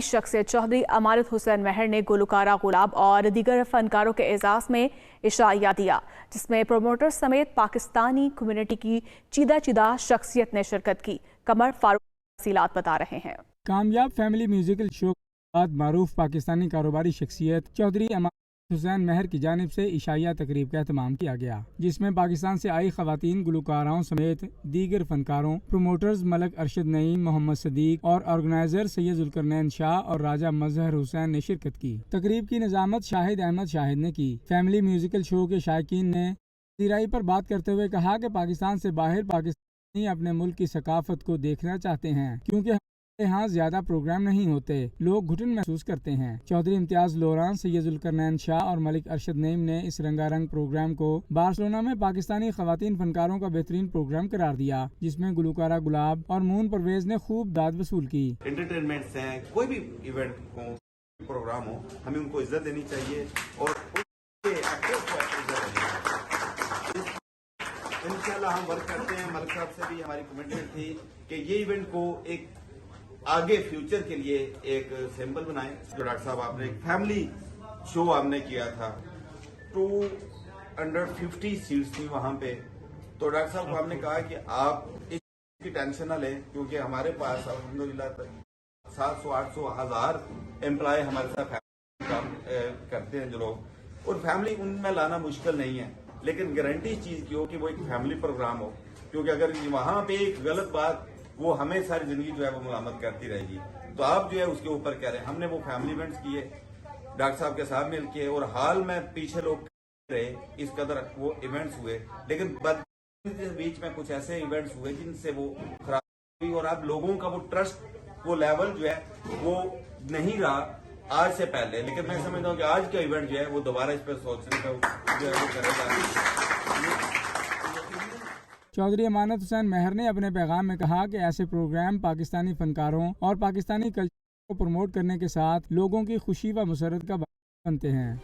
शख्सियत चौधरी अमानत हुसैन महर ने गुलकारा गुलाब और दीगर फनकारों के एजाज में इशाया दिया, जिसमें प्रोमोटर समेत पाकिस्तानी कम्युनिटी की चीदा शख्सियत ने शिरकत की। कमर फारूक तफसीलात बता रहे हैं। कामयाब फैमिली म्यूजिकल शो के बाद मारूफ पाकिस्तानी कारोबारी शख्सियत चौधरी अमानत हुसैन महर की जानिब से इशाइया तकरीब का एहतमाम किया गया, जिसमें पाकिस्तान से आई खवातीन गुलकाराओं समेत दीगर फनकारों, प्रोमोटर्स मलक अरशद नईम, मोहम्मद सदीक और ऑर्गेनाइजर सैयद जुल्करनैन शाह और राजा मजहर हुसैन ने शिरकत की। तकरीब की निजामत शाहिद अहमद शाहिद ने की। फैमिली म्यूजिकल शो के शायकीन ने पजीराई पर बात करते हुए कहा कि पाकिस्तान से बाहर पाकिस्तानी अपने मुल्क की सकाफत को देखना चाहते हैं, क्योंकि यहाँ ज्यादा प्रोग्राम नहीं होते, लोग घुटन महसूस करते हैं। चौधरी इम्तियाज लोरान, सैयद जुल्करनैन शाह और मलिक अरशद नईम ने इस रंगारंग प्रोग्राम को बार्सिलोना में पाकिस्तानी खवातीन फनकारों का बेहतरीन प्रोग्राम करार दिया, जिसमें गुलकारा गुलाब और मून परवेज ने खूब दाद वसूल की। एंटरटेनमेंट से कोई भी इवेंट हो, प्रोग्राम हो, हमें उनको इज्जत देनी चाहिए और इंशाल्लाह हम वर्क करते हैं। मलिक साहब से भी हमारी कमिटमेंट थी कि ये इवेंट को एक आगे फ्यूचर के लिए एक सैंपल बनाएं। जो डॉक्टर साहब आपने एक फैमिली शो आपने किया था, 250 सीट्स थी वहां पे, तो डॉक्टर साहब को आपने कहा कि आप इसकी टेंशन न लें, क्योंकि हमारे पास अल्हम्दुलिल्लाह 700, 800, 1000 एम्प्लॉय हमारे साथ काम करते हैं जो लोग, और फैमिली उनमें लाना मुश्किल नहीं है, लेकिन गारंटी इस चीज की हो कि वो एक फैमिली प्रोग्राम हो, क्योंकि अगर वहां पे एक गलत बात वो हमें सारी जिंदगी जो है वो मुलामत करती रहेगी। तो आप जो है उसके ऊपर कह रहे हैं। हमने वो फैमिली इवेंट्स किए डॉक्टर साहब के साथ मिल के, और हाल में पीछे लोग रहे इस कदर वो इवेंट्स हुए, लेकिन बीच में कुछ ऐसे इवेंट्स हुए जिनसे वो खराब हुई, और अब लोगों का वो ट्रस्ट, वो लेवल जो है वो नहीं रहा आज से पहले। लेकिन मैं समझता हूँ कि आज का इवेंट जो है वो दोबारा इस पर सोचने का जो है वो करेगा। चौधरी अमानत हुसैन महर ने अपने पैगाम में कहा कि ऐसे प्रोग्राम पाकिस्तानी फनकारों और पाकिस्तानी कल्चर को प्रमोट करने के साथ लोगों की खुशी व मसरत का बनते हैं।